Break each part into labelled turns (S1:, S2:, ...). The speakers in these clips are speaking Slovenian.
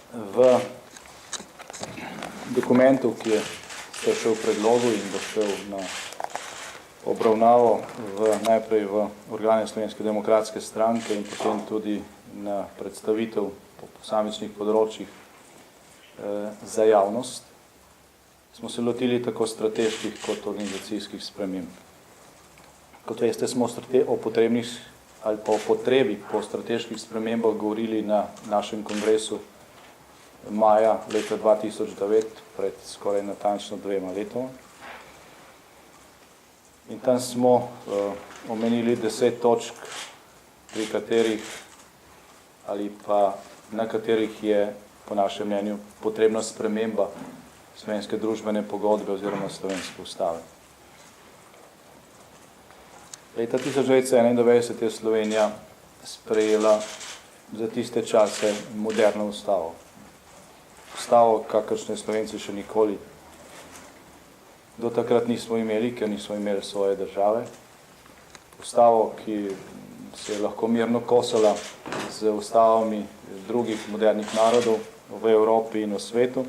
S1: V dokumentu, ki je šel v predlogu in bo šel na obravnavo najprej v organe Slovenske demokratske stranke in potem tudi na predstavitev po posamičnih področjih za javnost, smo se lotili tako strateških kot organizacijskih sprememb. Kot veste, smo o potrebnih ali pa o potrebi po strateških spremembah govorili na našem kongresu maja leta 2009, pred skoraj natančno 2 letoma. In tam smo omenili 10 točk, pri katerih ali pa na katerih je po našem mnenju potrebna sprememba slovenske družbene pogodbe oziroma slovenske ustave. Leta 1991 je Slovenija sprejela za tiste čase moderno ustavo. Ustavo, kakršne Slovenci še nikoli do takrat nismo imeli, ker nismo imeli svoje države. Ustavo, ki se je lahko mirno kosala z ustavami drugih modernih narodov v Evropi in v svetu.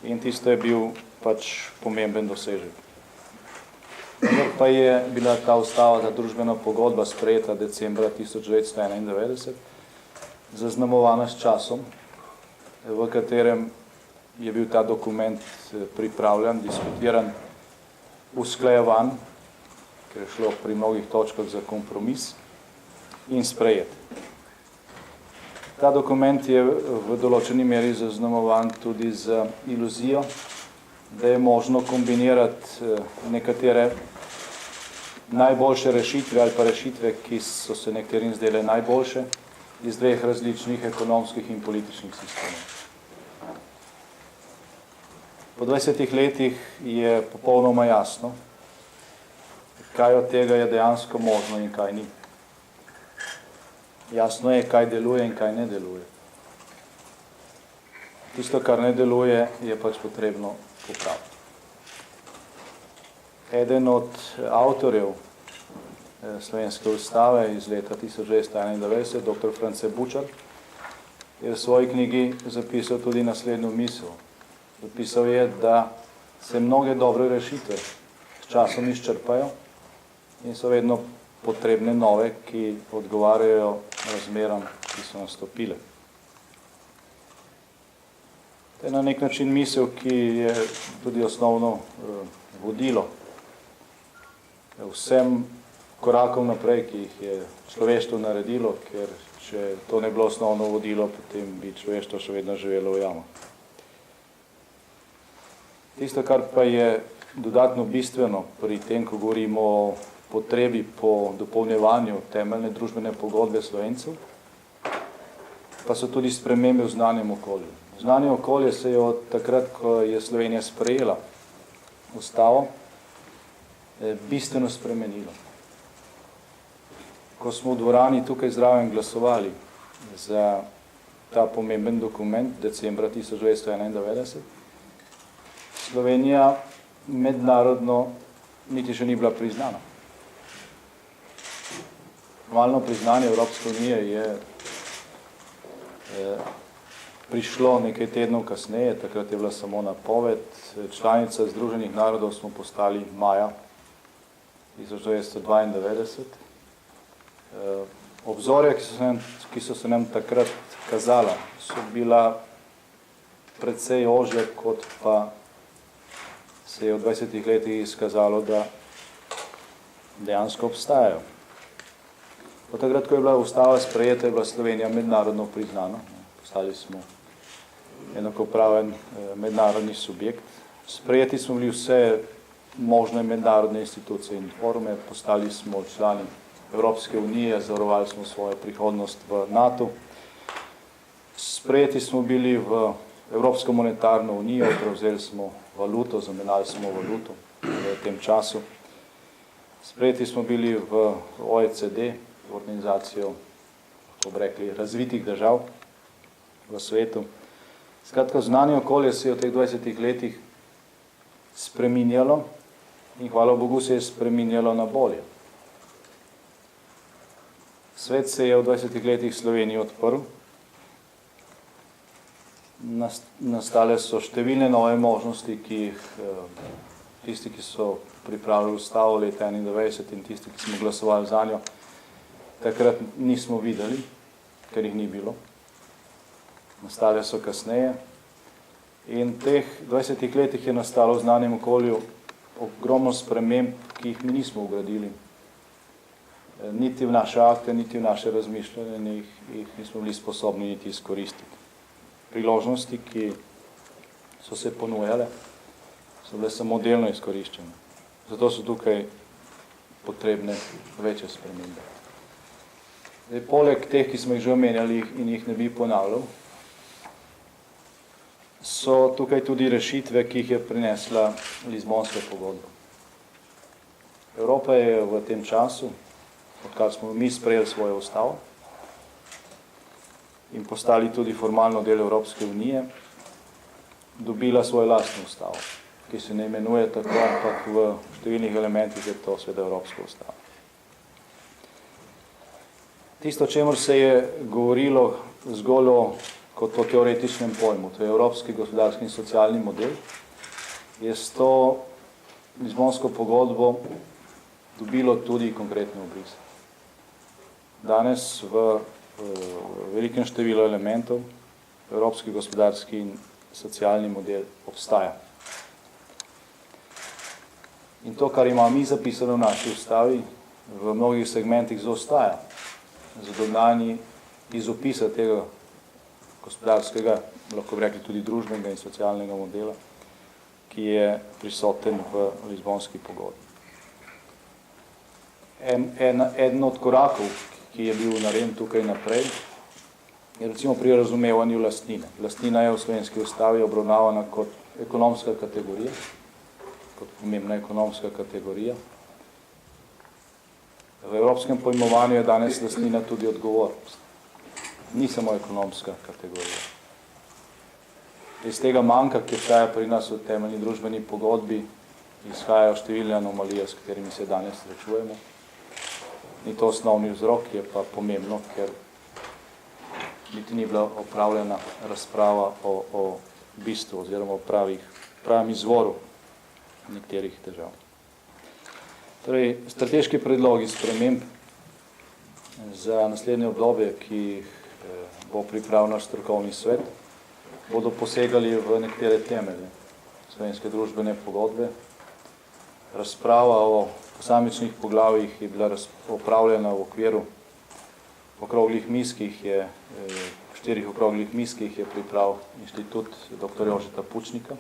S1: In tisto je bil pač pomemben dosežek. Pa je bila ta ustava, ta družbena pogodba sprejeta decembra 1991, zaznamovana s časom, v katerem je bil ta dokument pripravljen, diskutiran, usklajevan, ker je šlo pri mnogih točkah za kompromis, in sprejet. Ta dokument je v določeni meri zaznamovan tudi z iluzijo, da je možno kombinirati nekatere najboljše rešitve ali pa rešitve, ki so se nekaterim zdele najboljše, iz 2 različnih ekonomskih in političnih sistemov. Po 20 letih je popolnoma jasno, kaj od tega je dejansko možno in kaj ni. Jasno je, kaj deluje in kaj ne deluje. Tisto, kar ne deluje, je pač potrebno popraviti. Eden od avtorjev slovenske ustave iz leta 1991, dr. France Bučar, je v svoji knjigi zapisal tudi naslednjo misel. Zapisal je, da se mnoge dobre rešitve s časom izčrpajo in so vedno potrebne nove, ki odgovarjajo razmeram, ki so nastopile. To je na nek način misel, ki je tudi osnovno vodilo vsem korakom naprej, ki jih je človeštvo naredilo, ker če to ne bilo osnovno vodilo, potem bi človeštvo še vedno živelo v jamah. Tisto, kar pa je dodatno bistveno pri tem, ko govorimo o potrebi po dopolnjevanju temeljne družbene pogodbe Slovencev, pa so tudi spremembe v znanjem okolju. Znanje okolje se je od takrat, ko je Slovenija sprejela ustavo, bistveno spremenilo. Ko smo v dvorani tukaj zraven glasovali za ta pomemben dokument decembra 1991, Slovenija mednarodno niti še ni bila priznana. Formalno priznanje Evropske unije je prišlo nekaj tednov kasneje, takrat je bila samo napoved. Članica Združenih narodov smo postali maja 1992. Obzorja, ki so se nam takrat kazala, so bila precej ožja, kot pa se je v 20 letih izkazalo, da dejansko obstajajo. Od takrat, ko je bila ustava sprejeta, je bila Slovenija mednarodno priznana. Postali smo enakopraven mednarodni subjekt. Sprejeti smo bili vse možne mednarodne institucije in forume, postali smo člani Evropske unije, zavarovali smo svojo prihodnost v NATO. Sprejeti smo bili v Evropsko monetarno unijo, prevzeli smo valuto, zamenjali smo valuto v tem času. Sprejeti smo bili v OECD, organizacijo, kako bi rekli, razvitih držav v svetu. Skratka, znanje okolje se je v teh 20 letih spreminjalo in hvala Bogu se je spreminjalo na bolje. Svet se je v 20 letih Sloveniji odprl. Nastale so številne nove možnosti, ki jih tisti, ki so pripravili ustavo leta 1991 in tisti, ki smo glasovali za njo, takrat nismo videli, ker jih ni bilo. Nastale so kasneje. In v teh 20 letih je nastalo v znanem okolju ogromno sprememb, ki jih mi nismo ugradili. Niti v naše akte, niti v naše razmišljanje jih nismo bili sposobni niti izkoristiti. Priložnosti, ki so se ponujale, so bile samo delno izkoriščene. Zato so tukaj potrebne večje spremembe. Poleg teh, ki smo jih že omenjali in jih ne bi ponavljal, so tukaj tudi rešitve, ki jih je prinesla Lizbonska pogodba. Evropa je v tem času, odkar smo mi sprejeli svojo ustavo in postali tudi formalno del Evropske unije, dobila svojo lastno ustavo, ki se ne imenuje tako, ampak v številnih elementih je to seveda Evropska ustava. Tisto, o čemer se je govorilo zgolj kot o teoretičnem pojmu, to je evropski gospodarski in socialni model, je s to Lizbonsko pogodbo dobilo tudi konkretne obrise. Danes v velikem številu elementov evropski gospodarski in socialni model obstaja. In to, kar imamo mi zapisano v naši ustavi, v mnogih segmentih zaostaja za dognanji iz opisa tega gospodarskega, lahko bi rekli tudi družbenega in socialnega modela, ki je prisoten v Lizbonski pogodbi. Eden od korakov, ki je bil narejen tukaj naprej, je recimo pri razumevanju lastnine. Lastnina je v slovenski ustavi obravnavana kot ekonomska kategorija, kot pomembna ekonomska kategorija. V evropskem pojmovanju je danes lastnina tudi odgovornost. Ni samo ekonomska kategorija. Iz tega manjka, ki obstaja pri nas v temeljni družbeni pogodbi, izhajajo številne anomalije, s katerimi se danes srečujemo. Ni to osnovni vzrok, je pa pomembno, ker niti ni bila opravljena razprava o bistvu oziroma o pravem izvoru nekaterih težav. Torej, strateški predlogi sprememb za naslednje obdobje, ki bo pripravil naš strokovni svet, bodo posegali v nekatere temelje slovenske družbene pogodbe. Razprava o posamičnih poglavjih je bila opravljena v okviru okroglih miz, štirih okroglih miz, ki jih je pripravil Inštitut dr. Jožeta Pučnika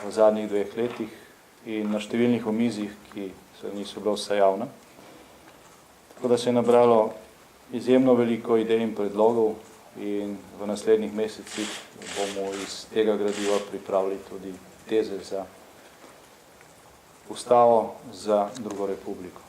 S1: v zadnjih 2 letih in na številnih omizjih, ki niso bila vse javna. Tako da se je nabralo izjemno veliko idej in predlogov in v naslednjih mesecih bomo iz tega gradiva pripravili tudi teze za ustavo za drugo republiko.